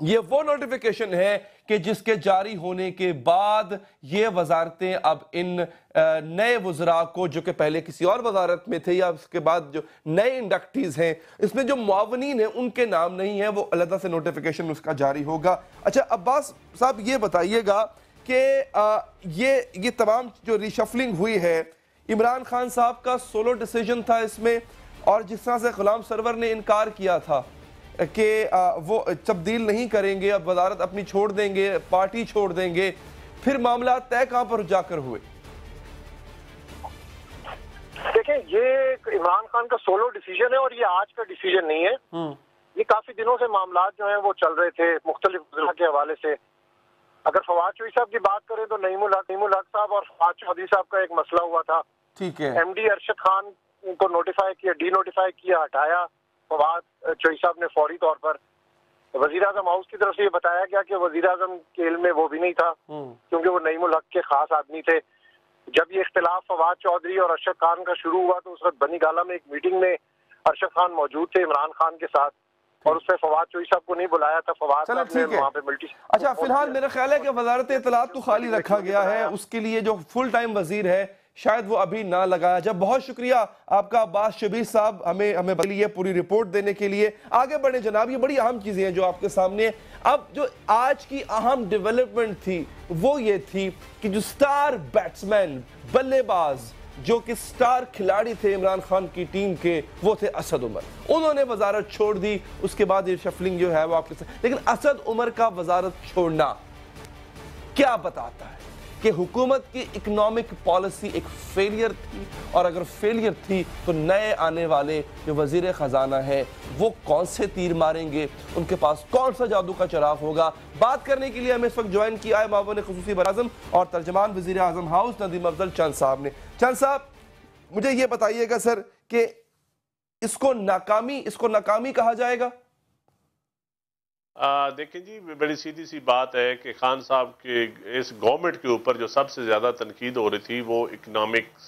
یہ وہ نوٹیفیکیشن ہے کہ جس کے جاری ہونے کے بعد یہ وزارتیں اب ان نئے وزراء کو جو کہ پہلے کسی اور وزارت میں تھے یا اس کے بعد جو نئے انڈکٹیز ہیں اس میں جو معاونین ہیں ان کے نام نہیں ہیں وہ علیحدہ سے نوٹیفیکیشن اس کا جاری ہوگا. اچھا عباس صاحب یہ بتائیے گا کہ یہ تمام جو ریشفلنگ ہوئی ہے عمران خان صاحب کا سولو ڈیسیجن تھا اس میں اور جس طرح سے غلام سرور نے انکار کیا تھا کہ وہ تبدیل نہیں کریں گے اب وزارت اپنی چھوڑ دیں گے پارٹی چھوڑ دیں گے پھر معاملات طے کہاں پر جا کر ہوئے؟ دیکھیں یہ عمران خان کا سولو ڈیسیجن ہے اور یہ آج کا ڈیسیجن نہیں ہے. یہ کافی دنوں سے معاملات جو ہیں وہ چل رہے تھے مختلف وزراء کے حوالے سے. اگر فواد چودھری صاحب کی بات کریں تو نعیم الحق صاحب اور فواد چودھری صاحب کا ایک مسئلہ ہوا تھا. ٹھیک ہے. ایم ڈی ارشد خان کو نوٹیفائی کیا ڈی نوٹیفائی کیا ہٹایا فواد چودھری صاحب نے فوری طور پر. وزیر اعظم ہاؤس کی طرف سے یہ بتایا گیا کہ وزیر اعظم کے علم میں وہ بھی نہیں تھا کیونکہ وہ نعیم الحق کے خاص آدمی تھے. جب یہ اختلاف فواد چودھری اور ارشد خان کا شروع ہوا تو اس وقت بنی گالہ میں ایک میٹنگ میں ارشد خان موجود تھے عمران خان کے ساتھ اور اس میں فواد چودھری صاحب کو نہیں بلایا تھا. فواد صاحب نے وہاں پہ ملٹی. اچھا فی الحال میرا خیال ہے کہ وزارت اطلاعات تو خالی رکھا گیا ہے اس کے لیے جو فل ٹائم وزیر ہے شاید وہ ابھی نہ لگایا جائے. بہت شکریہ آپ کا عباس شبیر صاحب ہمیں بتائیے پوری رپورٹ دینے کے لیے. آگے بڑھیں جناب, یہ بڑی اہم چیزیں ہیں جو آپ کے سامنے ہیں. اب جو آج کی اہم ڈیولپمنٹ تھی وہ یہ تھی کہ جو سٹار بیٹسمین بلے باز جو کہ سٹار کھلاڑی تھے عمران خان کی ٹیم کے وہ تھے اسد عمر. انہوں نے وزارت چھوڑ دی. اس کے بعد یہ شفلنگ جو ہے وہ آپ کے ساتھ, لیکن اسد عمر کا وزارت چھوڑنا کیا بتاتا ہے کہ حکومت کی اکنامک پالیسی ایک فیلئر تھی اور اگر فیلئر تھی تو نئے آنے والے جو وزیر خزانہ ہے وہ کون سے تیر ماریں گے, ان کے پاس کون سا جادو کا چراغ ہوگا. بات کرنے کے لیے ہمیں اس وقت جوائن کیا ہے معاون خصوصی براعظم اور ترجمان وزیر اعظم ہاؤس ندیم افضل چند صاحب نے. چند صاحب مجھے یہ بتائیے گا سر کہ اس کو ناکامی کہا جائے گا؟ دیکھیں جی بڑی سیدھی سی بات ہے کہ خان صاحب کے اس گورنمنٹ کے اوپر جو سب سے زیادہ تنقید ہو رہی تھی وہ اکنامک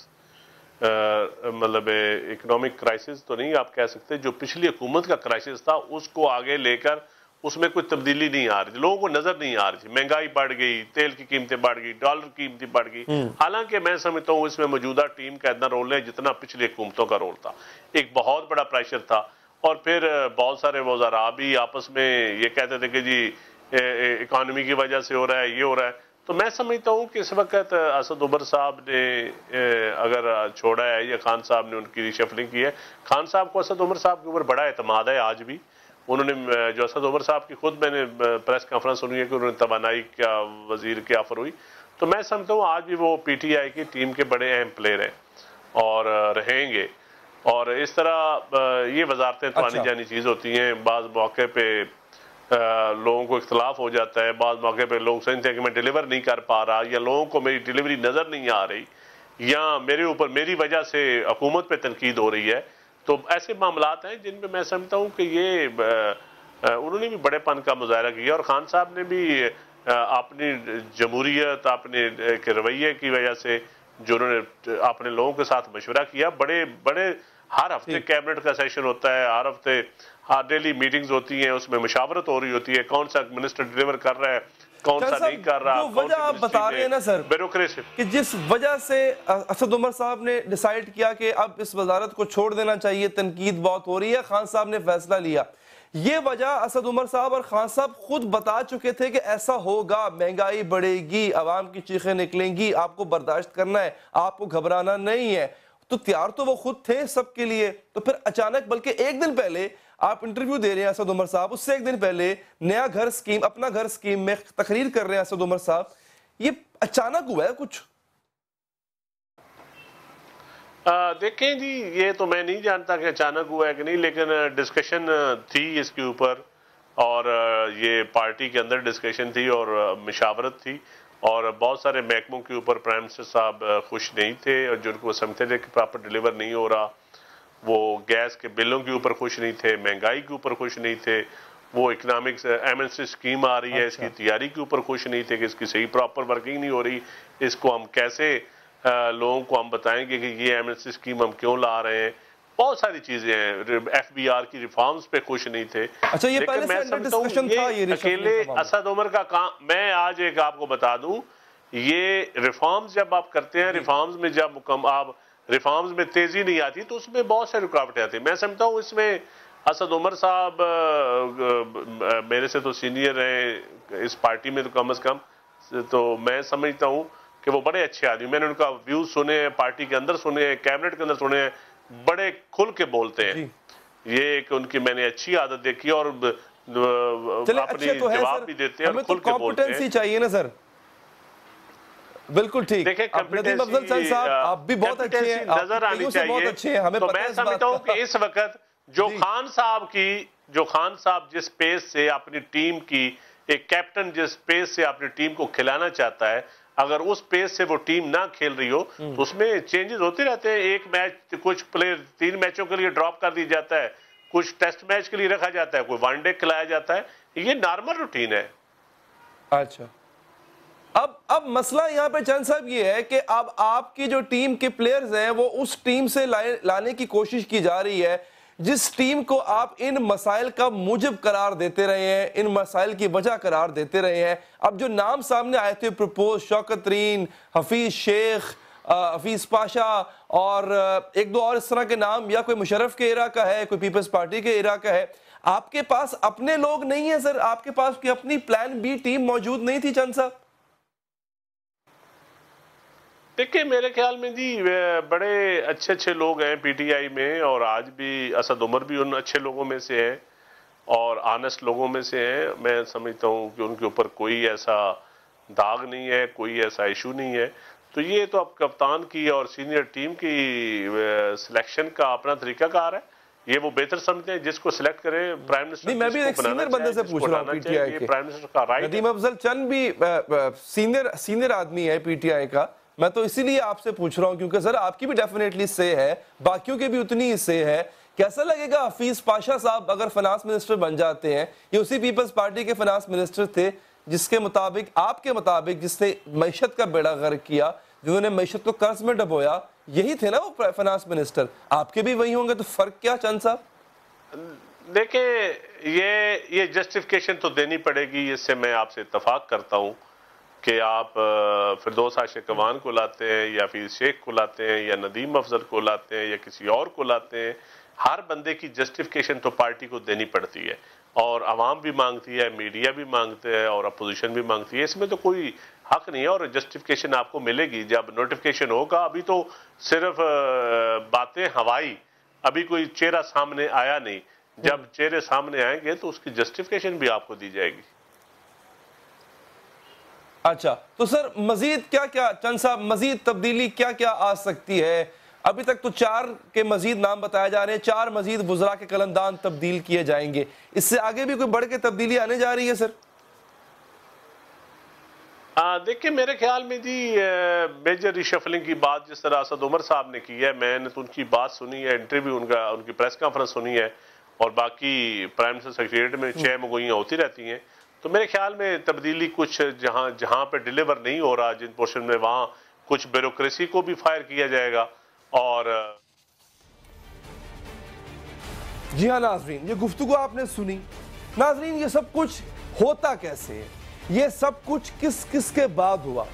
کرائسس تو نہیں آپ کہہ سکتے, جو پچھلی حکومت کا کرائسس تھا اس کو آگے لے کر اس میں کوئی تبدیلی نہیں آ رہی تھی, لوگوں کو نظر نہیں آ رہی تھی. مہنگائی بڑھ گئی, تیل کی قیمتیں بڑھ گئی, ڈالر کی قیمتیں بڑھ گئی. حالانکہ میں سمجھتا ہوں اس میں موجودہ ٹیم کا اتنا رول ہے جتنا پچھلی حکومتوں کا رول تھا. ایک بہت بڑا پریشر تھا اور پھر بہت سارے وزراء بھی آپس میں یہ کہتے تھے کہ جی اکانومی کی وجہ سے ہو رہا ہے, یہ ہو رہا ہے. تو میں سمجھتا ہوں کہ اس وقت اسد عمر صاحب نے اگر چھوڑا ہے یا خان صاحب نے ان کی ریشفلنگ کی ہے, خان صاحب کو اسد عمر صاحب کے اوپر بڑا اعتماد ہے آج بھی. انہوں نے جو اسد عمر صاحب کی خود میں نے پریس کانفرنس سنی ہے کہ انہوں نے توانائی کا وزیر کی آفر ہوئی, تو میں سمجھتا ہوں آج بھی وہ پی ٹی آئی کی ٹیم کے بڑے اہم پلیئر ہیں اور رہیں گے. اور اس طرح یہ وزارتیں تو آنی جانی چیز ہوتی ہیں. بعض موقع پہ لوگوں کو اختلاف ہو جاتا ہے, بعض موقع پہ لوگ سمجھتے ہیں کہ میں ڈیلیور نہیں کر پا رہا یا لوگوں کو میری ڈیلیوری نظر نہیں آ رہی یا میرے اوپر میری وجہ سے حکومت پہ تنقید ہو رہی ہے. تو ایسے معاملات ہیں جن پہ میں سمجھتا ہوں کہ یہ انہوں نے بھی بڑے پن کا مظاہرہ کیا اور خان صاحب نے بھی اپنی جمہوریت اپنے رویے کی وجہ سے جو انہوں نے اپنے لوگوں کے ساتھ مشورہ کیا. بڑے ہر ہفتے کیبنٹ کا سیشن ہوتا ہے, ہر ہفتے ڈیلی میٹنگز ہوتی ہیں, اس میں مشاورت ہو رہی ہوتی ہے کون سا منسٹر ڈیلیور کر رہا ہے کون سا نہیں کر رہا. وجہ آپ بتا رہے ہیں نا سر بیوروکریسی کہ جس وجہ سے اسد عمر صاحب نے ڈیسائیڈ کیا کہ اب اس وزارت کو چھوڑ دینا چاہیے, تنقید بہت ہو رہی ہے, خان صاحب نے فیصلہ لیا. یہ وجہ اسد عمر صاحب اور خان صاحب خود بتا چکے تھے کہ ایسا ہوگا, مہنگائی بڑھے گی, عوام کی چیخیں نکلیں گی, آپ کو برداشت کرنا ہے, آپ کو گھبرانا نہیں ہے. تو تیار تو وہ خود تھے سب کے لیے. تو پھر اچانک, بلکہ ایک دن پہلے آپ انٹرویو دے رہے ہیں اسد عمر صاحب, اس سے ایک دن پہلے نیا گھر سکیم, اپنا گھر سکیم میں تقریر کر رہے ہیں اسد عمر صاحب. یہ اچانک ہوا ہے کچھ؟ دیکھیں جی یہ تو میں نہیں جانتا کہ اچانک ہوا ہے کہ نہیں, لیکن ڈسکشن تھی اس کے اوپر اور یہ پارٹی کے اندر ڈسکشن تھی اور مشاورت تھی اور بہت سارے محکموں کے اوپر پرائم منسٹر صاحب خوش نہیں تھے اور جن کو سمجھتے تھے کہ پراپر ڈیلیور نہیں ہو رہا. وہ گیس کے بلوں کے اوپر خوش نہیں تھے, مہنگائی کے اوپر خوش نہیں تھے, وہ اکنامکس ایمرجنسی اسکیم آ رہی ہے اس کی تیاری کے اوپر خوش نہیں تھے کہ اس کی صحیح پراپر ورکنگ نہیں ہو رہی, اس کو ہم کیسے لوگوں کو ہم بتائیں گے کہ یہ ایمرجنسی اسکیم ہم کیوں لا رہے ہیں. بہت ساری چیزیں ہیں. FBR کی ریفارمز پہ خوش نہیں تھے. اچھا یہ پہلے سے انڈر ڈسکشن تھا یہ اکیلے اسد عمر کا کام. میں آج ایک آپ کو بتا دوں, یہ ریفارمز جب آپ کرتے ہیں, ریفارمز میں جب آپ ریفارمز میں تیزی نہیں آتی تو اس میں بہت سے رکاوٹیں آتی ہیں. میں سمجھتا ہوں اس میں اسد عمر صاحب میرے سے تو سینئر ہیں اس پارٹی میں, تو کم از کم تو میں سمجھتا ہوں کہ وہ بڑے اچھے آدمی. میں نے ان کا ویوز سنے ہیں, پارٹی کے اندر سنے ہیں, کیبنٹ کے اندر سنے ہیں, بڑے کھل کے بولتے ہیں. یہ ایک ان کی میں نے اچھی عادت دیکھی, اور اپنی جواب بھی دیتے ہیں اور کھل کے بولتے ہیں. چاہیے نا سر. بالکل ٹھیک. دیکھیں ندیم افضل چند صاحب آپ بھی بہت اچھے ہیں, نظر آنی چاہیے. تو میں سمجھتا ہوں کہ اس وقت جو خان صاحب جس پیس سے اپنی ٹیم کی, ایک کیپٹن جس پیس سے اپنی ٹیم کو کھلانا چاہتا ہے, اگر اس پیس سے وہ ٹیم نہ کھیل رہی ہو تو اس میں چینجز ہوتے رہتے ہیں. ایک میچ کچھ پلیئر 3 میچوں کے لیے ڈراپ کر دی جاتا ہے, کچھ ٹیسٹ میچ کے لیے رکھا جاتا ہے, کوئی ون ڈے کھلایا جاتا ہے. یہ نارمل روٹین ہے. اچھا اب مسئلہ یہاں پہ چند صاحب یہ ہے کہ اب آپ کی جو ٹیم کے پلیئرز ہیں وہ اس ٹیم سے لانے کی کوشش کی جا رہی ہے جس ٹیم کو آپ ان مسائل کا موجب قرار دیتے رہے ہیں, ان مسائل کی وجہ قرار دیتے رہے ہیں. اب جو نام سامنے آئے تھے پروپوز, شوکت ترین, حفیظ شیخ, حفیظ پاشا اور ایک دو اور اس طرح کے نام, یا کوئی مشرف کے ایرا کا ہے, کوئی پیپلز پارٹی کے ایرا کا ہے. آپ کے پاس اپنے لوگ نہیں ہیں سر, آپ کے پاس کوئی اپنی پلان بی ٹیم موجود نہیں تھی چند صاحب؟ دیکھیں میرے خیال میں جی بڑے اچھے لوگ ہیں پی ٹی آئی میں, اور آج بھی اسد عمر بھی ان اچھے لوگوں میں سے ہیں اور آنسٹ لوگوں میں سے ہیں. میں سمجھتا ہوں کہ ان کے اوپر کوئی ایسا داغ نہیں ہے, کوئی ایسا ایشو نہیں ہے. تو یہ تو اب کپتان کی اور سینئر ٹیم کی سلیکشن کا اپنا طریقہ کار ہے. یہ وہ بہتر سمجھتے ہیں, جس کو سلیکٹ کریں پرائم منسٹر. نہیں, میں بھی ایک سینئر بندے سے پوچھ رہا ہوں پی ٹی آئی کے. پرائم منسٹر کا رائٹ. ندیم افضل چند بھی سینئر آدمی ہے پی ٹی آئی کا. میں تو اسی لیے آپ سے پوچھ رہا ہوں کیونکہ سر آپ کی بھی ڈیفینیٹلی سے ہے, باقیوں کے بھی اتنی ہی سے ہے. کیسا لگے گا حفیظ پاشا صاحب اگر فنانس منسٹر بن جاتے ہیں؟ یہ اسی پیپلز پارٹی کے فنانس منسٹر تھے جس کے مطابق, آپ کے مطابق, جس نے معیشت کا بیڑا غرق کیا, جنہوں نے معیشت کو قرض میں ڈبویا, یہی تھے نا وہ فنانس منسٹر. آپ کے بھی وہی ہوں گے, تو فرق کیا چند صاحب؟ دیکھیں یہ جسٹیفیکیشن تو دینی پڑے گی, اس سے میں آپ سے اتفاق کرتا ہوں کہ آپ فردوس عاشق اقوان کو لاتے ہیں یا حفیظ شیخ کو لاتے ہیں یا ندیم افضل کو لاتے ہیں یا کسی اور کو لاتے ہیں, ہر بندے کی جسٹیفیکیشن تو پارٹی کو دینی پڑتی ہے, اور عوام بھی مانگتی ہے, میڈیا بھی مانگتے ہیں, اور اپوزیشن بھی مانگتی ہے. اس میں تو کوئی حق نہیں ہے, اور جسٹیفیکیشن آپ کو ملے گی جب نوٹیفیکیشن ہوگا. ابھی تو صرف باتیں ہوائی, ابھی کوئی چہرہ سامنے آیا نہیں. جب چہرے سامنے آئیں گے تو اس کی جسٹیفیکیشن بھی آپ کو دی جائے گی. اچھا تو سر مزید کیا چند صاحب مزید تبدیلی کیا آ سکتی ہے؟ ابھی تک تو 4 کے مزید نام بتائے جا رہے ہیں, 4 مزید وزراء کے قلمدان تبدیل کیے جائیں گے. اس سے آگے بھی کوئی بڑھ کے تبدیلی آنے جا رہی ہے سر؟ دیکھیں میرے خیال میں جی میجر ریشفلنگ کی بات جس طرح اسد عمر صاحب نے کی ہے, میں نے تو ان کی بات سنی ہے, انٹرویو ان کی پریس کانفرنس سنی ہے, اور باقی پرائم منسٹر سیکریٹریٹ میں 6 مگوئیاں ہوتی رہتی ہیں. تو میرے خیال میں تبدیلی کچھ جہاں پہ ڈیلیور نہیں ہو رہا جن پورشن میں, وہاں کچھ بیوروکریسی کو بھی فائر کیا جائے گا. اور جی ہاں ناظرین, یہ گفتگو آپ نے سنی. ناظرین یہ سب کچھ ہوتا کیسے ہے, یہ سب کچھ کس کے بعد ہوا؟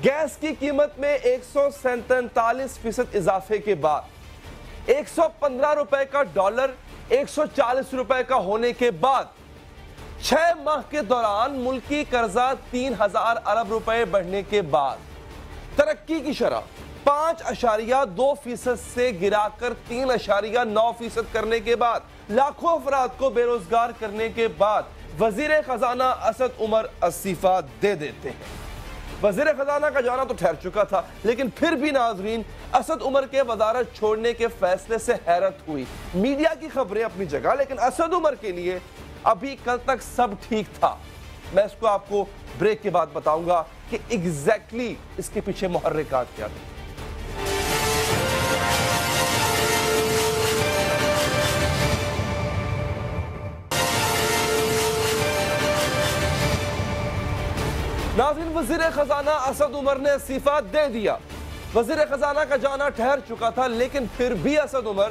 گیس کی قیمت میں 147% اضافے کے بعد, 115 روپے کا ڈالر 140 روپے کا ہونے کے بعد, 6 ماہ کے دوران ملکی قرضہ 3000 ارب روپے بڑھنے کے بعد, ترقی کی شرح 5.2% سے گرا کر 3.9% کرنے کے بعد, لاکھوں افراد کو بے روزگار کرنے کے بعد, وزیر خزانہ اسد عمر استعفیٰ دے دیتے ہیں. وزیر خزانہ کا جانا تو ٹھہر چکا تھا, لیکن پھر بھی ناظرین اسد عمر کے وزارت چھوڑنے کے فیصلے سے حیرت ہوئی. میڈیا کی خبریں اپنی جگہ, لیکن اسد عمر کے لیے ابھی کل تک سب ٹھیک تھا. میں اس کو آپ کو بریک کے بعد بتاؤں گا کہ ایگزیکٹلی اس کے پیچھے محرکات کیا تھے. ناظرین وزیر خزانہ اسد عمر نے استعفیٰ دے دیا. وزیر خزانہ کا جانا ٹھہر چکا تھا, لیکن پھر بھی اسد عمر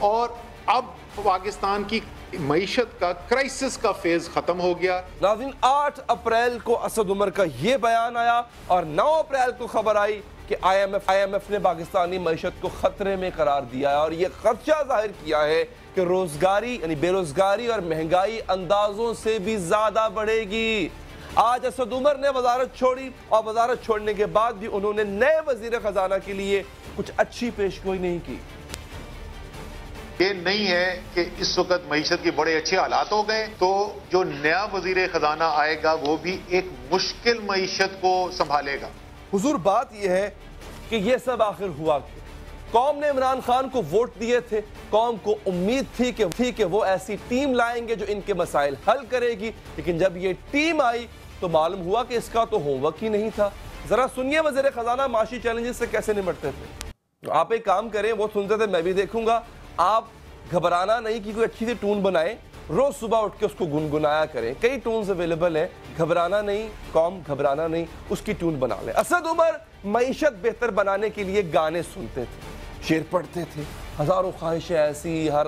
اور اب پاکستان کی معیشت کا کرائسس کا فیز ختم ہو گیا. ناظرین 8 اپریل کو اسد عمر کا یہ بیان آیا اور 9 اپریل کو خبر آئی کہ آئی ایم ایف نے پاکستانی معیشت کو خطرے میں قرار دیا ہے اور یہ خدشہ ظاہر کیا ہے کہ روزگاری یعنی بے روزگاری اور مہنگائی اندازوں سے بھی زیادہ بڑھے گی. آج اسد عمر نے وزارت چھوڑی اور وزارت چھوڑنے کے بعد بھی انہوں نے نئے وزیر خزانہ کے لیے کچھ اچھی پیشگوئی نہیں کی. یہ نہیں ہے کہ اس وقت معیشت کے بڑے اچھے حالات ہو گئے تو جو نیا وزیر خزانہ آئے گا وہ بھی ایک مشکل معیشت کو سنبھالے گا. حضور بات یہ ہے کہ یہ سب آخر ہوا کیا؟ قوم نے عمران خان کو ووٹ دیے تھے, قوم کو امید تھی کہ وہ ایسی ٹیم لائیں گے جو ان کے مسائل حل کرے گی, لیکن جب یہ ٹیم آئی تو معلوم ہوا کہ اس کا تو ہوم ورک ہی نہیں تھا. ذرا سنیے وزیر خزانہ معاشی چیلنجز سے کیسے نمٹتے تھے. آپ ایک کام کریں, وہ سنتے تھے میں بھی دیکھوں گا, آپ گھبرانا نہیں کہ کوئی اچھی سی ٹون بنائیں, روز صبح اٹھ کے اس کو گنگنایا کریں. کئی ٹونز اویلیبل ہیں, گھبرانا نہیں, قوم گھبرانا نہیں, اس کی ٹون بنا لیں. اسد عمر معیشت بہتر بنانے کے لیے گانے سنتے تھے, شعر پڑھتے تھے, ہزاروں خواہشیں ایسی, ہر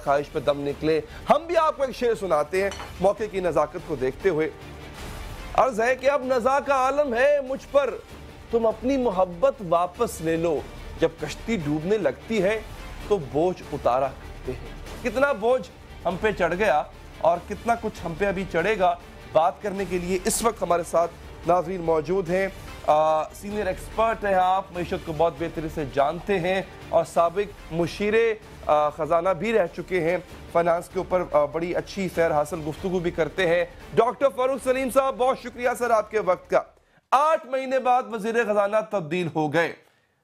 خواہش پہ دم نکلے. ہم بھی آپ کو ایک شعر سناتے ہیں موقع کی نزاکت کو دیکھتے ہوئے. عرض ہے کہ اب نزا کا عالم ہے مجھ پر, تم اپنی محبت واپس لے لو, جب کشتی ڈوبنے لگتی ہے تو بوجھ اتارا کرتے ہیں. کتنا بوجھ ہم پہ چڑھ گیا اور کتنا کچھ ہم پہ ابھی چڑھے گا, بات کرنے کے لیے اس وقت ہمارے ساتھ ناظرین موجود ہیں. سینئر ایکسپرٹ ہیں آپ, معیشت کو بہت بہتری سے جانتے ہیں اور سابق مشیر خزانہ بھی رہ چکے ہیں, فائنانس کے اوپر بڑی اچھی سیر حاصل گفتگو بھی کرتے ہیں. ڈاکٹر فاروق سلیم صاحب, بہت شکریہ سر آپ کے وقت کا. 8 مہینے بعد وزیر خزانہ تبدیل ہو گئے,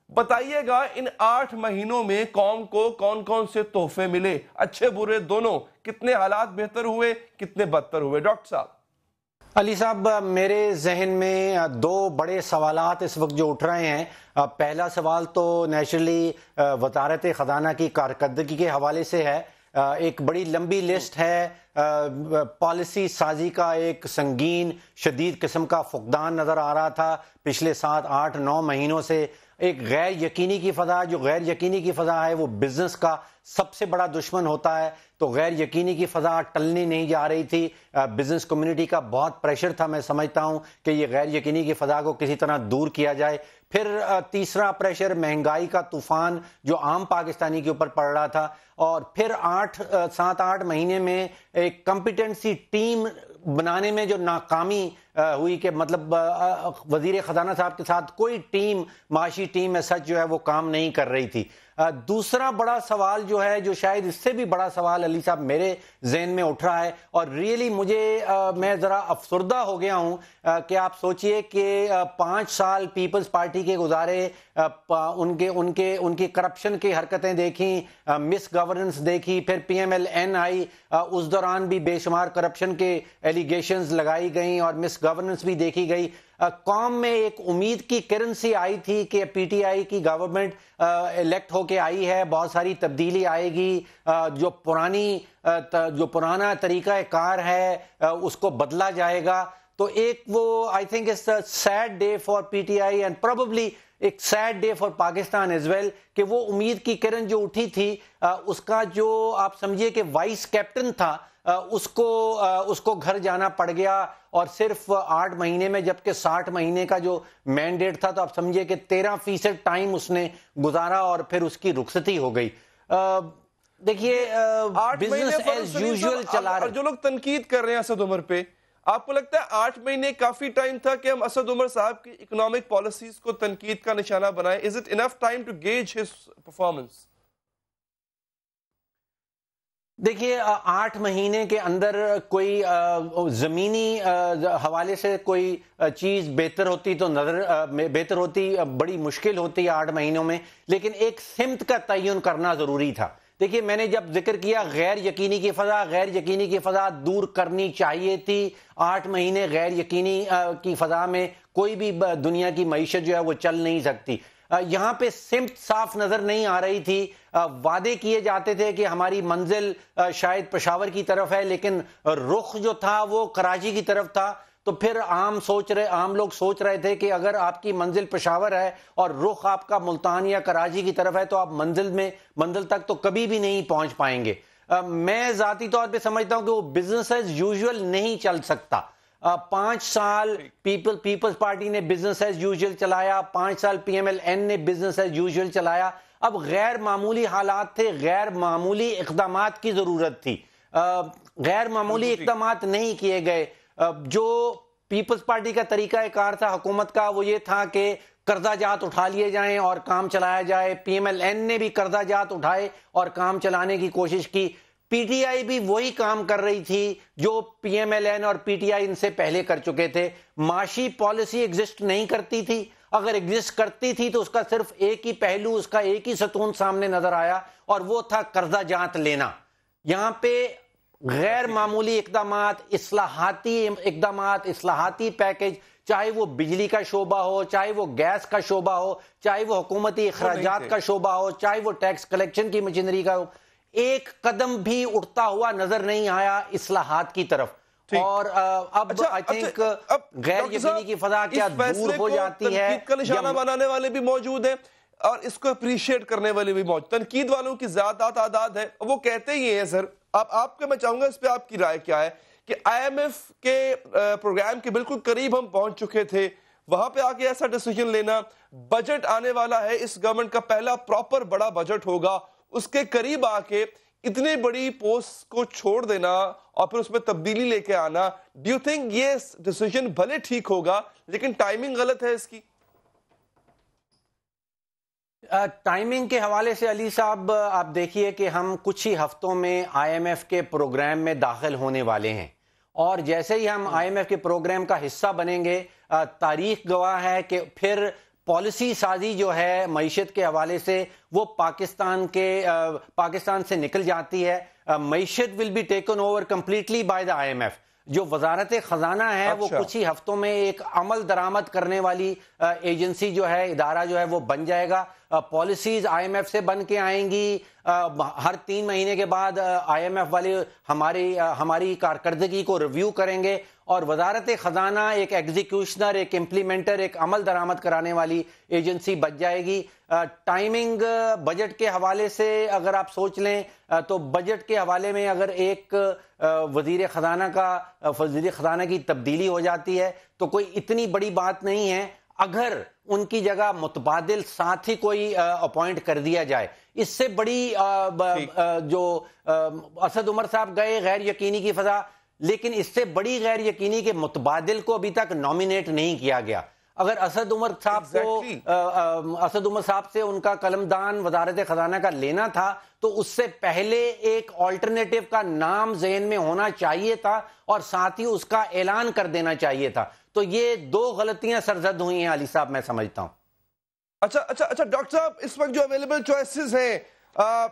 بتائیے گا ان 8 مہینوں میں قوم کو کون کون سے تحفے ملے, اچھے برے دونوں, کتنے حالات بہتر ہوئے, کتنے بدتر ہوئے. ڈاکٹر صاحب. علی صاحب, میرے ذہن میں 2 بڑے سوالات اس وقت جو اٹھ رہے ہیں. پہلا سوال تو نیچرلی وزارت خزانہ کی کارکردگی کے حوالے سے ہے. ایک بڑی لمبی لسٹ ہے, پالیسی سازی کا ایک سنگین شدید قسم کا فقدان نظر آ رہا تھا پچھلے 7, 8, 9 مہینوں سے. ایک غیر یقینی کی فضا, جو غیر یقینی کی فضا ہے وہ بزنس کا سب سے بڑا دشمن ہوتا ہے, تو غیر یقینی کی فضا ٹلنے نہیں جا رہی تھی. بزنس کمیونٹی کا بہت پریشر تھا, میں سمجھتا ہوں کہ یہ غیر یقینی کی فضا کو کسی طرح دور کیا جائے. پھر تیسرا پریشر مہنگائی کا طوفان جو عام پاکستانی کے اوپر پڑ رہا تھا, اور پھر 7-8 مہینے میں ایک کمپیٹنسی ٹیم بنانے میں جو ناکامی ہوئی, کہ مطلب وزیر خزانہ صاحب کے ساتھ کوئی ٹیم, معاشی ٹیم سچ جو ہے وہ کام نہیں کر رہی تھی. دوسرا بڑا سوال جو ہے, جو شاید اس سے بھی بڑا سوال علی صاحب میرے ذہن میں اٹھ رہا ہے, اور ریئلی میں ذرا افسردہ ہو گیا ہوں کہ آپ سوچئے کہ 5 سال پیپلز پارٹی کے گزارے, ان کی کرپشن کی حرکتیں دیکھیں, مس گورننس دیکھی, پھر PMLN آئی, اس دوران بھی بے شمار کرپشن کے ایلیگیشنز لگائی گئیں اور مس گورننس بھی دیکھی گئی. قوم میں ایک امید کی کرن سی آئی تھی کہ PTI کی گورنمنٹ الیکٹ ہو کے آئی ہے, بہت ساری تبدیلی آئے گی, جو پرانا طریقہ کار ہے اس کو بدلا جائے گا. تو ایک وہ I think it's a sad day for PTI and probably ایک sad day for Pakistan as well, کہ وہ امید کی کرن جو اٹھی تھی, اس کا جو آپ سمجھیے کہ وائس کیپٹن تھا, اس کو گھر جانا پڑ گیا, اور صرف 8 مہینے میں, جبکہ 60 مہینے کا جو مینڈیٹ تھا, تو آپ سمجھیے کہ 13% ٹائم اس نے گزارا اور پھر اس کی رخصتی ہو گئی. دیکھیے بزنس ایز یوزول چلا رہا. جو لوگ تنقید کر رہے ہیں اسد عمر پہ, آپ کو لگتا ہے 8 مہینے کافی ٹائم تھا کہ ہم اسد عمر صاحب کی اکنامک پالیسیز کو تنقید کا نشانہ بنائیں؟ Is it enough time to gauge his performance? دیکھیے 8 مہینے کے اندر کوئی زمینی حوالے سے کوئی چیز بہتر ہوتی تو بہتر ہوتی, بڑی مشکل ہوتی 8 مہینوں میں, لیکن ایک سمت کا تعین کرنا ضروری تھا. دیکھیے میں نے جب ذکر کیا غیر یقینی کی فضا دور کرنی چاہیے تھی. 8 مہینے غیر یقینی کی فضا میں کوئی بھی دنیا کی معیشت جو ہے وہ چل نہیں سکتی. یہاں پہ سمت صاف نظر نہیں آ رہی تھی. وعدے کیے جاتے تھے کہ ہماری منزل شاید پشاور کی طرف ہے, لیکن رخ جو تھا وہ کراچی کی طرف تھا. تو پھر عام لوگ سوچ رہے تھے کہ اگر آپ کی منزل پشاور ہے اور رخ آپ کا ملتان یا کراچی کی طرف ہے تو آپ منزل تک تو کبھی بھی نہیں پہنچ پائیں گے. میں ذاتی طور پہ سمجھتا ہوں کہ وہ بزنس ایز یوزول نہیں چل سکتا. 5 سال پیپلز پارٹی نے بزنس ایز یوزول چلایا, 5 سال پی ایم ایل این نے بزنس ایز یوزول چلایا. اب غیر معمولی حالات تھے, غیر معمولی اقدامات کی ضرورت تھی. غیر معمولی اقدامات نہیں کیے گئے. جو پیپلز پارٹی کا طریقہ کار تھا حکومت کا وہ یہ تھا کہ قرضہ جات اٹھا لیے جائیں اور کام چلایا جائے. پی ایم ایل این نے بھی قرضہ جات اٹھائے اور کام چلانے کی کوشش کی. پی ٹی آئی بھی وہی کام کر رہی تھی جو پی ایم ایل این اور پی ٹی آئی ان سے پہلے کر چکے تھے. معاشی پالیسی ایگزسٹ نہیں کرتی تھی. اگر ایگزسٹ کرتی تھی تو اس کا صرف ایک ہی پہلو, اس کا ایک ہی ستون سامنے نظر آیا اور وہ تھا قرضہ جات لینا. یہاں پہ غیر معمولی اقدامات, اصلاحاتی اقدامات, اصلاحاتی پیکج, چاہے وہ بجلی کا شعبہ ہو, چاہے وہ گیس کا شعبہ ہو, چاہے وہ حکومتی اخراجات کا شعبہ ہو, چاہے وہ ٹیکس کلیکشن کی مشینری کا ہو, ایک قدم بھی اٹھتا ہوا نظر نہیں آیا اصلاحات کی طرف. اور اب آئی تھنک غیر یقینی کی فضا کیا دور ہو جاتی ہے. تنقید کا نشانہ بنانے والے بھی موجود ہیں اور اس کو اپریشیٹ کرنے والے بھی موجود. تنقید والوں کی زیادہ تعداد ہے. وہ کہتے ہی ہیں سر, آپ کے میں چاہوں گا اس پہ آپ کی رائے کیا ہے کہ آئی ایم ایف کے پروگرام کے بالکل قریب ہم پہنچ چکے تھے, وہاں پہ آگے ایسا ڈیسیجن لینا, بجٹ آنے والا ہے, اس گورنمنٹ کا پہلا پراپر بڑا بجٹ ہوگا, اس کے قریب آ کے اتنی بڑی پوسٹ کو چھوڑ دینا اور پھر اس میں تبدیلی لے کے آنا, ڈو یو تھنک یہ ڈیسیجن بھلے ٹھیک ہوگا لیکن ٹائمنگ غلط ہے اس کی؟ ٹائمنگ کے حوالے سے علی صاحب آپ دیکھیے کہ ہم کچھ ہی ہفتوں میں آئی ایم ایف کے پروگرام میں داخل ہونے والے ہیں, اور جیسے ہی ہم آئی ایم ایف کے پروگرام کا حصہ بنیں گے, تاریخ گواہ ہے کہ پھر پالیسی سازی جو ہے معیشت کے حوالے سے وہ پاکستان سے نکل جاتی ہے. معیشت will be taken over completely by the I M F. جو وزارت خزانہ ہے وہ کچھ ہی ہفتوں میں ایک عمل درآمد کرنے والی ایجنسی جو ہے, ادارہ جو ہے وہ بن جائے گا. پالیسیز آئی ایم ایف سے بن کے آئیں گی. ہر 3 مہینے کے بعد آئی ایم ایف والے ہماری کارکردگی کو ریویو کریں گے اور وزارت خزانہ ایک ایگزیکیوشنر, ایک امپلیمنٹر, ایک عمل درآمد کرانے والی ایجنسی بن جائے گی. ٹائمنگ بجٹ کے حوالے سے اگر آپ سوچ لیں تو بجٹ کے حوالے میں اگر ایک وزیر خزانہ کی تبدیلی ہو جاتی ہے تو کوئی اتنی بڑی بات نہیں ہے. اگر ان کی جگہ متبادل ساتھ ہی کوئی اپوائنٹ کر دیا جائے, اس سے بڑی جو اسد عمر صاحب گئے غیر یقینی کی فضا, لیکن اس سے بڑی غیر یقینی کے متبادل کو ابھی تک نامینیٹ نہیں کیا گیا. اگر اسد عمر صاحب سے ان کا قلمدان وزارت خزانہ کا لینا تھا تو اس سے پہلے ایک آلٹرنیٹو کا نام ذہن میں ہونا چاہیے تھا اور ساتھ ہی اس کا اعلان کر دینا چاہیے تھا. تو یہ 2 غلطیاں سرزد ہوئی ہیں علی صاحب, میں سمجھتا ہوں. اچھا ڈاکٹر صاحب, اس وقت جو اویلیبل چوائسز ہیں,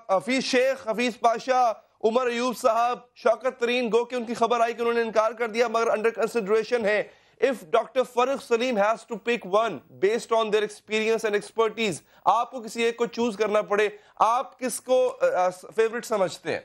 حفیظ شیخ, حفیظ پاشا, عمر ایوب صاحب, شوکت ترین, گو کہ ان کی خبر آئی کہ انہوں نے انکار کر دیا مگر انڈر کنسیڈریشن ہے. If Dr. Farrukh Salim has to pick one based on their experience and expertise, آپ کو کسی ایک کو چوز کرنا پڑے, آپ کس کو فیوریٹ سمجھتے ہیں؟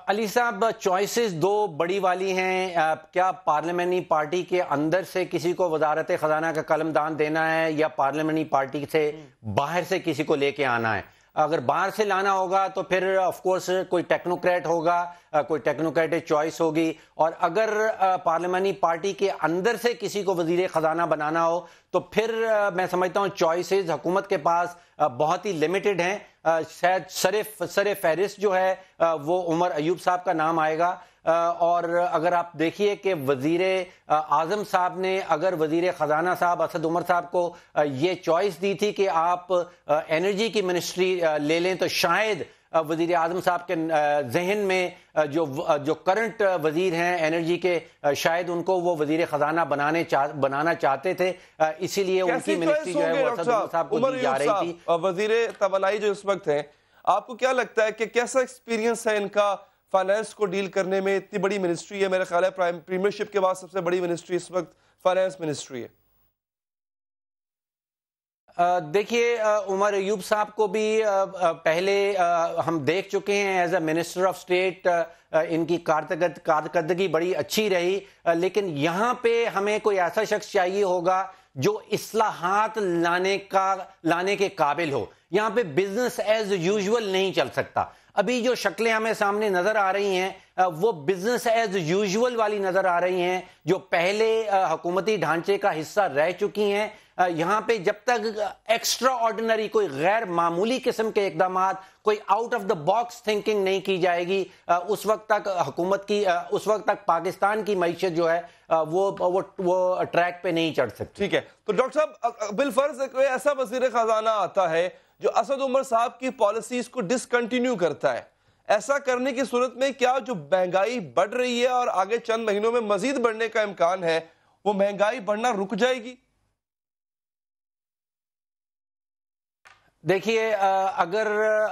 علی صاحب, چوائسز 2 بڑی والی ہیں. کیا پارلیمنٹری پارٹی کے اندر سے کسی کو وزارت خزانہ کا قلمدان دینا ہے یا پارلیمنٹری پارٹی سے باہر سے کسی کو لے کے آنا ہے؟ اگر باہر سے لانا ہوگا تو پھر آف کورس کوئی ٹیکنوکریٹ ہوگا, کوئی ٹیکنوکریٹ چوائس ہوگی. اور اگر پارلیمنٹری پارٹی کے اندر سے کسی کو وزیر خزانہ بنانا ہو تو پھر میں سمجھتا ہوں چوائسز حکومت کے پاس بہت ہی لمیٹڈ ہیں. شاید سر فہرست جو ہے وہ عمر ایوب صاحب کا نام آئے گا. اور اگر آپ دیکھیے کہ وزیر اعظم صاحب نے اگر وزیر خزانہ صاحب اسد عمر صاحب کو یہ چوائس دی تھی کہ آپ انرجی کی منسٹری لے لیں تو شاید وزیر اعظم صاحب کے ذہن میں جو کرنٹ وزیر ہیں انرجی کے, شاید ان کو وہ وزیر خزانہ بنانا چاہتے تھے, اسی لیے ان کی منسٹری جو ہے وہ اسد عمر صاحب کو دی جا رہی تھی. وزیر توانائی جو اس وقت ہیں, آپ کو کیا لگتا ہے کہ کیسا ایکسپیرینس ہے ان کا فائنانس کو ڈیل کرنے میں؟ اتنی بڑی منسٹری ہے, میرا خیال ہے پریمیئرشپ کے بعد سب سے بڑی منسٹری اس وقت فائنانس منسٹری ہے. دیکھیے عمر ایوب صاحب کو بھی پہلے ہم دیکھ چکے ہیں as a minister of state, ان کی کارکردگی بڑی اچھی رہی، لیکن یہاں پہ ہمیں کوئی ایسا شخص چاہیے ہوگا جو اصلاحات لانے کے قابل ہو۔ یہاں پہ بزنس ایز یوزول نہیں چل سکتا۔ ابھی جو شکلیں ہمیں سامنے نظر آ رہی ہیں وہ بزنس ایز یوزول والی نظر آ رہی ہیں، جو پہلے حکومتی ڈھانچے کا حصہ رہ چکی ہیں۔ یہاں پہ جب تک ایکسٹرا آرڈینری کوئی غیر معمولی قسم کے اقدامات، کوئی out of the box thinking نہیں کی جائے گی، اس وقت تک پاکستان کی معیشت جو ہے وہ ٹریک پہ نہیں چڑھ سکتی۔ ٹھیک ہے، تو ڈاکٹر صاحب بالفرض کوئی ایسا وزیر خزانہ آتا ہے جو اسد عمر صاحب کی پالیسیز کو ڈسکنٹینیو کرتا ہے، ایسا کرنے کی صورت میں کیا جو مہنگائی بڑھ رہی ہے اور آگے چند مہینوں میں مزید بڑھنے کا امکان ہے، وہ مہنگائی بڑھنا رک جائے گی؟ دیکھیے اگر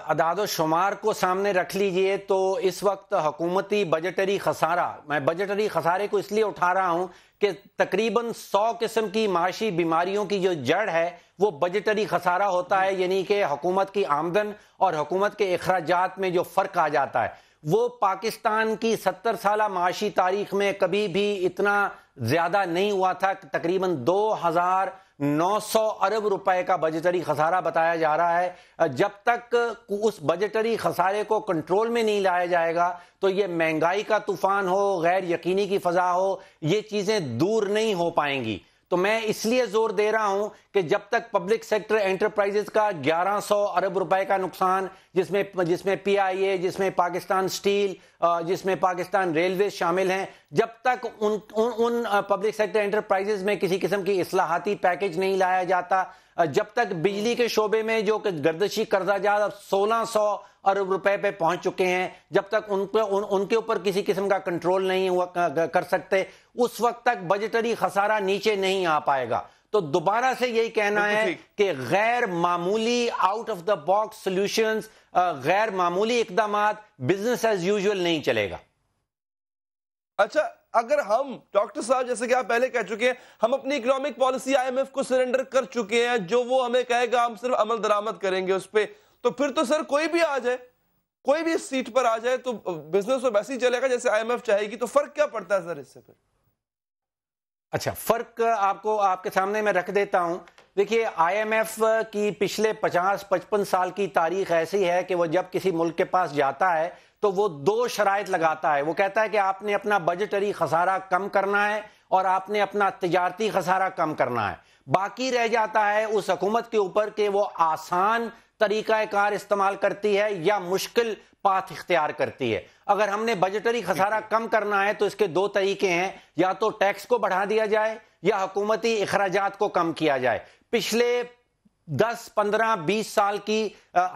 اعداد و شمار کو سامنے رکھ لیجئے تو اس وقت حکومتی بجٹری خسارہ، میں بجٹری خسارے کو اس لیے اٹھا رہا ہوں کہ تقریباً 100 قسم کی معاشی بیماریوں کی جو جڑ ہے وہ بجٹری خسارہ ہوتا ہے، یعنی کہ حکومت کی آمدن اور حکومت کے اخراجات میں جو فرق آ جاتا ہے وہ پاکستان کی 70 سالہ معاشی تاریخ میں کبھی بھی اتنا زیادہ نہیں ہوا تھا۔ تقریباً 2900 ارب روپے کا بجٹری خسارہ بتایا جا رہا ہے۔ جب تک اس بجٹری خسارے کو کنٹرول میں نہیں لایا جائے گا تو یہ مہنگائی کا طوفان ہو، غیر یقینی کی فضا ہو، یہ چیزیں دور نہیں ہو پائیں گی۔ تو میں اس لیے زور دے رہا ہوں کہ جب تک پبلک سیکٹر انٹرپرائزز کا 1100 ارب روپے کا نقصان، جس میں پی آئی اے، جس میں پاکستان سٹیل، جس میں پاکستان ریلویز شامل ہیں، جب تک ان پبلک سیکٹر انٹرپرائزز میں کسی قسم کی اصلاحاتی پیکج نہیں لایا جاتا، جب تک بجلی کے شعبے میں جو کہ گردشی قرضہ جات اب 1600 ارب روپے پہ پہنچ چکے ہیں، جب تک ان کے اوپر کسی قسم کا کنٹرول نہیں کر سکتے، اس وقت تک بجٹری خسارہ نیچے نہیں آ پائے گا۔ تو دوبارہ سے یہی کہنا ہے کہ غیر معمولی out of the box solutions, غیر معمولی اقدامات، بزنس ایز یوزول نہیں چلے گا۔ اچھا، اگر ہم ڈاکٹر صاحب جیسے کہ آپ پہلے کہہ چکے ہیں ہم اپنی economic policy I M F کو سرنڈر کر چکے ہیں، جو وہ ہمیں کہے گا ہم صرف عمل درآمد کریں گے اس پہ، تو پھر تو سر کوئی بھی آ جائے، کوئی بھی اس سیٹ پر آ جائے تو بزنس تو ویسے ہی چلے گا جیسے آئی ایم ایف چاہے گی، تو فرق کیا پڑتا ہے سر اس سے پھر؟ اچھا، فرق آپ کے سامنے میں رکھ دیتا ہوں۔ دیکھیے آئی ایم ایف کی پچھلے 50-55 سال کی تاریخ ایسی ہے کہ وہ جب کسی ملک کے پاس جاتا ہے تو وہ 2 شرائط لگاتا ہے۔ وہ کہتا ہے کہ آپ نے اپنا بجٹری خسارہ کم کرنا ہے اور آپ نے اپنا تجارتی خسارہ کم کرنا ہے۔ باقی رہ جاتا ہے اس حکومت کے اوپر کہ وہ آسان طریقہ کار استعمال کرتی ہے یا مشکل پاتھ اختیار کرتی ہے۔ اگر ہم نے بجٹری خسارہ کم کرنا ہے تو اس کے 2 طریقے ہیں، یا تو ٹیکس کو بڑھا دیا جائے یا حکومتی اخراجات کو کم کیا جائے۔ پچھلے 10, 15, 20 سال کی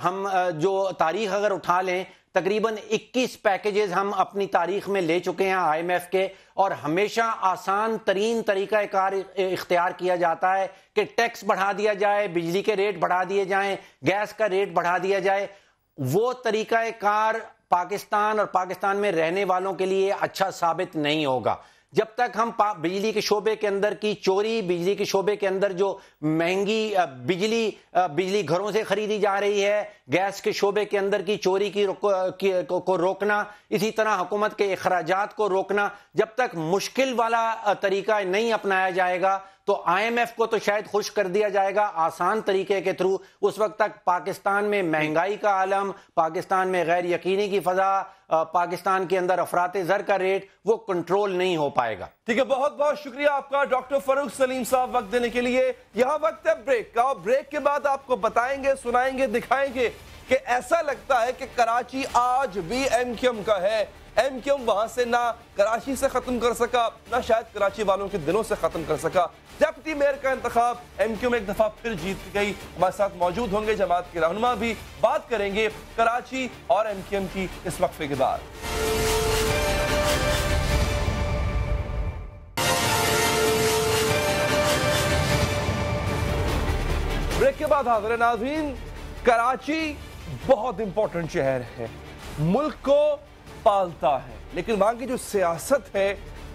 ہم جو تاریخ اگر اٹھا لیں، تقریباً 21 پیکیجز ہم اپنی تاریخ میں لے چکے ہیں آئی ایم ایف کے، اور ہمیشہ آسان ترین طریقہ کار اختیار کیا جاتا ہے کہ ٹیکس بڑھا دیا جائے، بجلی کے ریٹ بڑھا دیے جائیں، گیس کا ریٹ بڑھا دیا جائے۔ وہ طریقہ کار پاکستان اور پاکستان میں رہنے والوں کے لیے اچھا ثابت نہیں ہوگا۔ جب تک ہم بجلی کے شعبے کے اندر کی چوری، بجلی کے شعبے کے اندر جو مہنگی بجلی گھروں سے خریدی جا رہی ہے، گیس کے شعبے کے اندر کی چوری کو روکنا، اسی طرح حکومت کے اخراجات کو روکنا، جب تک مشکل والا طریقہ نہیں اپنایا جائے گا تو آئی ایم ایف کو تو شاید خوش کر دیا جائے گا آسان طریقے کے تھرو، اس وقت تک پاکستان میں مہنگائی کا عالم، پاکستان میں غیر یقینی کی فضا، پاکستان کے اندر افراط زر کا ریٹ وہ کنٹرول نہیں ہو پائے گا۔ ٹھیک ہے، بہت بہت شکریہ آپ کا ڈاکٹر فاروق سلیم صاحب وقت دینے کے لیے۔ یہاں وقت ہے بریک کا، بریک کے بعد آپ کو بتائیں گے، سنائیں گے، دکھائیں گے کہ ایسا لگتا ہے کہ کراچی آج بھی ایم کیو ایم کا ہے۔ ایم کیو ایم وہاں سے نہ کراچی سے ختم کر سکا، نہ شاید کراچی والوں کے دلوں سے ختم کر سکا۔ ڈپٹی میئر کا انتخاب ایم کیو ایم ایک دفعہ پھر جیت گئی۔ ہمارے ساتھ موجود ہوں گے جماعت کے رہنما بھی، بات کریں گے کراچی اور ایم کیو ایم کی اس وقفے کے بعد۔ بریک کے بعد حاضر ناظرین، کراچی بہت امپورٹنٹ شہر ہے، ملک کو پالتا ہے، لیکن وہاں کی جو سیاست ہے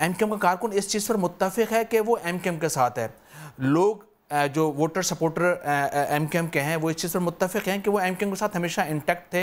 ایم کیو ایم کا کارکن اس چیز پر متفق ہے کہ وہ ایم کیو ایم کے ساتھ ہے. لوگ جو voter supporter M Q M کے ہیں وہ اس چیز پر متفق ہیں کہ وہ ایم کیو ایم کے ساتھ ہمیشہ انٹیکٹ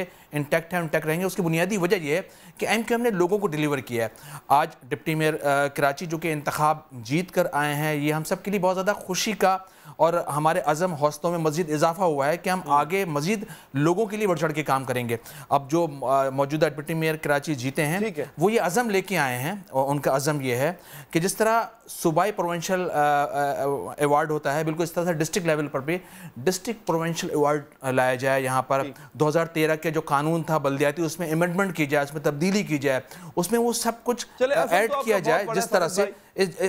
رہیں گے. اس کی بنیادی وجہ یہ ہے کہ ایم کیو ایم نے لوگوں کو ڈیلیور کیا ہے. آج ڈپٹی میئر کراچی جو کہ انتخاب جیت کر آئے ہیں, یہ ہم سب کے لیے بہت زیادہ خوشی کا اور ہمارے عزم حوصلوں میں مزید اضافہ ہوا ہے کہ ہم آگے مزید لوگوں کے لیے بڑھ چڑھ کے کام کریں گے. اب جو موجودہ ڈپٹی میئر کراچی جیتے ہیں وہ یہ عزم لے کے آئے ہیں, اور ان کا عزم یہ ہے کہ جس طرح صوبائی پروونشل ایوارڈ ہوتا ہے, بالکل اس طرح سے ڈسٹرکٹ لیول پر بھی ڈسٹرکٹ پروونشل ایوارڈ لایا جائے. یہاں پر 2013 کے جو قانون تھا بلدیاتی, اس میں امینڈمنٹ کی جائے, اس میں تبدیلی کی جائے, اس میں وہ سب کچھ ایڈ کیا جائے, جس طرح سے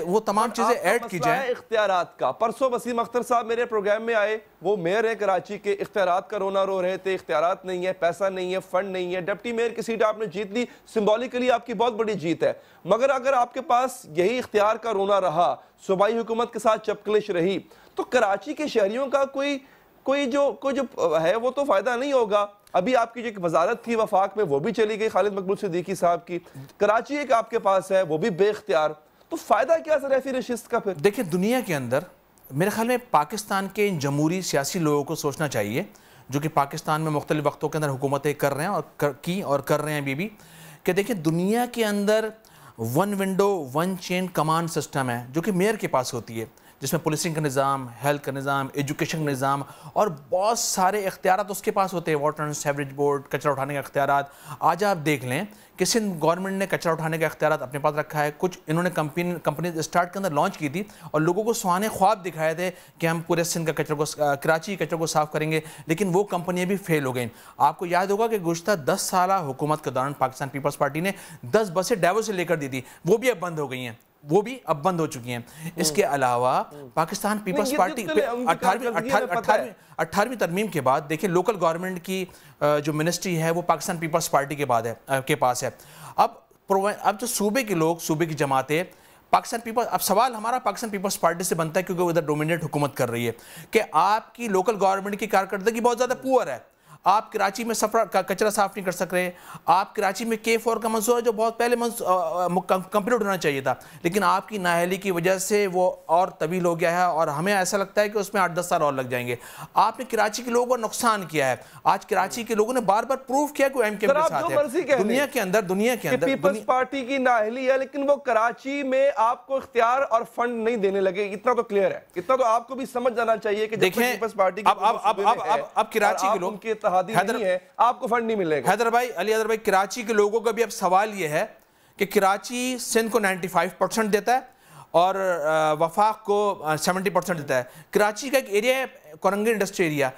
وہ تمام چیزیں ایڈ کی جائیں. اختیارات کا پرسوں وسیم اختر صاحب میرے پروگرام میں آئے, وہ میئر ہے کراچی کے, اختیارات کا رونا رو رہے تھے, اختیارات نہیں ہے, پیسہ نہیں ہے, فنڈ نہیں ہے. ڈپٹی میئر کی سیٹ آپ نے جیت لی, سمبولیکلی آپ کی بہت بڑی جیت ہے, مگر اگر آپ کے پاس یہی اختیار کا رونا رہا, صوبائی حکومت کے ساتھ چپکلش رہی, تو کراچی کے شہریوں کا کوئی جو ہے وہ تو فائدہ نہیں ہوگا. ابھی آپ کی جو ایک وزارت تھی وفاق میں وہ بھی چلی گئی خالد مقبول صدیقی صاحب کی, کراچی ایک آپ کے پاس ہے وہ بھی بے اختیار, تو فائدہ کیا سریفی نشست کا پھر؟ دیکھیں دنیا کے اندر میرے خیال میں پاکستان کے جمہوری سیاسی لوگوں کو سوچنا چاہیے, جو کہ پاکستان میں مختلف وقتوں کے اندر حکومتیں کر رہے ہیں اور کر رہے ہیں ابھی بھی, کہ دیکھیں دنیا کے اندر ون ونڈو ون چین کمانڈ سسٹم ہے جو کہ میئر کے پاس ہوتی ہے, جس میں پولیسنگ کا نظام, ہیلتھ کا نظام, ایجوکیشن کا نظام اور بہت سارے اختیارات اس کے پاس ہوتے ہیں, واٹر اینڈ سیوریج بورڈ, کچرا اٹھانے کا اختیارات. آج آپ دیکھ لیں کہ سندھ گورنمنٹ نے کچرا اٹھانے کا اختیارات اپنے پاس رکھا ہے. کچھ انہوں نے کمپنی اسٹارٹ کے اندر لانچ کی تھی اور لوگوں کو سہانے خواب دکھائے تھے کہ ہم پورے سندھ کا کچرا کو, کراچی کچرے کو صاف کریں گے, لیکن وہ کمپنیاں بھی فیل ہو گئیں. آپ کو یاد ہوگا کہ گزشتہ 10 سالہ حکومت کے دوران پاکستان پیپلز پارٹی نے 10 بسیں ڈائیور سے لے کر دی تھی, وہ بھی اب بند ہو گئی ہیں, وہ بھی اب بند ہو چکی ہیں. اس کے علاوہ پاکستان پیپلز پارٹی 18ویں ترمیم کے بعد دیکھیں لوکل گورنمنٹ کی جو منسٹری ہے وہ پاکستان پیپلز پارٹی کے پاس ہے. اب جو صوبے کے لوگ, صوبے کی جماعتیں پاکستان پیپلز, اب سوال ہمارا پاکستان پیپلز پارٹی سے بنتا ہے کیونکہ وہ ادھر ڈومینیٹ حکومت کر رہی ہے, کہ آپ کی لوکل گورنمنٹ کی کارکردگی بہت زیادہ پور ہے. آپ کراچی میں کچرا صاف نہیں کر سک رہے, آپ کراچی میں K4 کا منصوبہ جو بہت پہلے کمپلیٹ ہونا چاہیے تھا, لیکن آپ کی نااہلی کی وجہ سے وہ اور طویل ہو گیا ہے اور ہمیں ایسا لگتا ہے کہ اس میں 8-10 سال اور لگ جائیں گے. آپ نے کراچی کے لوگوں کو نقصان کیا ہے. آج کراچی کے لوگوں نے بار بار پروف کیا کہ وہ ایم کیو ایم کے ساتھ ہے. دنیا کے اندر پیپلز پارٹی کی نااہلی ہے, لیکن وہ کراچی میں آپ کو اختیار اور فنڈ نہیں دینے لگے, اتنا تو کلیئر ہے, اتنا تو آپ کو بھی سمجھ جانا چاہیے کہ پیپلز پارٹی اب کراچی کے لوگ ہے, آپ کو فنڈ نہیں ملے گا. حیدر بھائی کراچی کے لوگوں کا بھی اب سوال یہ ہے کہ کراچی سندھ کو 95% دیتا ہے اور وفاق کو 70% دیتا ہے. کراچی کا ایک ایریا ہے کورنگی انڈسٹری ایریا,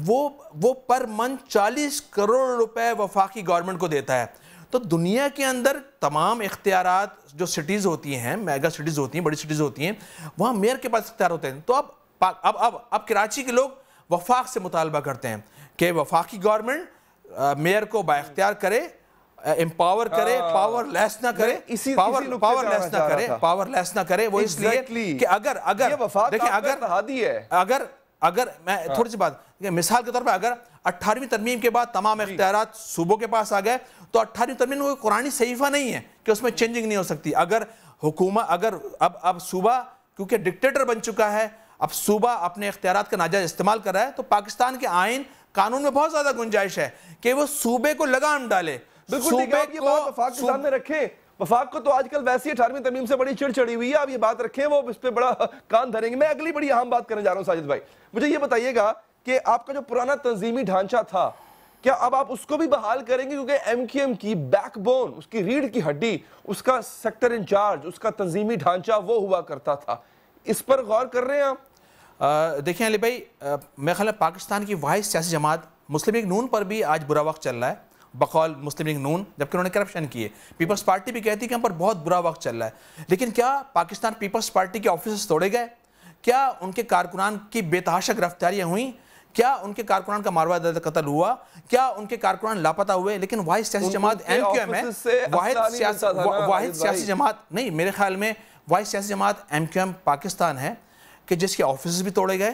وہ پر منتھ 40 کروڑ روپے وفاقی گورنمنٹ کو دیتا ہے. تو دنیا کے اندر تمام اختیارات جو سٹیز ہوتی ہیں, میگا سٹیز ہوتی ہیں, بڑی سٹیز ہوتی ہیں, وہاں میئر کے پاس اختیار ہوتے ہیں. تو اب کراچی کے لوگ وفاق سے مطالبہ کرتے ہیں کہ وفاقی گورنمنٹ میئر کو با اختیار کرے, امپاور کرے, پاور لیس نہ کرے, پاور لیس نہ کرے. وہ اس لیے کہ اگر میں تھوڑی سی بات, مثال کے طور پہ اگر 18ویں ترمیم کے بعد تمام اختیارات صوبوں کے پاس آ گئے تو 18ویں ترمیم کوئی قرآنی صحیفہ نہیں ہے کہ اس میں چینجنگ نہیں ہو سکتی. اگر حکومت اب صوبہ کیونکہ ڈکٹیٹر بن چکا ہے, اب صوبہ اپنے اختیارات کا ناجائز استعمال کر رہا ہے, تو پاکستان کے آئین قانون میں بہت زیادہ گنجائش ہے کہ وہ صوبے کو لگام ڈالے. بالکل یہ بات وفاق کے سامنے رکھیں. وفاق کو تو آج کل ویسی 18ویں ترمیم سے بڑی چڑ چڑی ہوئی ہے, آپ یہ بات رکھیں, وہ اس پہ بڑا کان دھریں گے. میں اگلی بڑی اہم بات کرنے جا رہا ہوں ساجد بھائی, مجھے یہ بتائیے گا کہ آپ کا جو پرانا تنظیمی ڈھانچہ تھا, کیا اب آپ اس کو بھی بحال کریں گے؟ کیونکہ ایم کیو ایم کی بیک بون, اس کی ریڑھ کی ہڈی, اس کا سیکٹر انچارج, اس کا تنظیمی ڈھانچہ وہ ہوا کرتا تھا, اس پر غور کر رہے ہیں آپ؟ دیکھیں علی بھائی, میرے خیال ہے پاکستان کی واحد سیاسی جماعت مسلم لیگ نون پر بھی آج برا وقت چل رہا ہے بقول مسلم لیگ نون, جبکہ انہوں نے کرپشن کی ہے. پیپلز پارٹی بھی کہتی ہے کہ ہم پر بہت برا وقت چل رہا ہے, لیکن کیا پاکستان پیپلز پارٹی کے آفیسز توڑے گئے؟ کیا ان کے کارکنان کی بے تحاشا گرفتاریاں ہوئیں؟ کیا ان کے کارکنان کا ماروا داد قتل ہوا؟ کیا ان کے کارکنان لاپتہ ہوئے؟ لیکن واحد سیاسی جماعت ایم کیو ایم ہے, واحد سیاسی جماعت نہیں, میرے خیال میں واحد سیاسی جماعت ایم کیو ایم پاکستان ہے کہ جس کے آفیسز بھی توڑے گئے,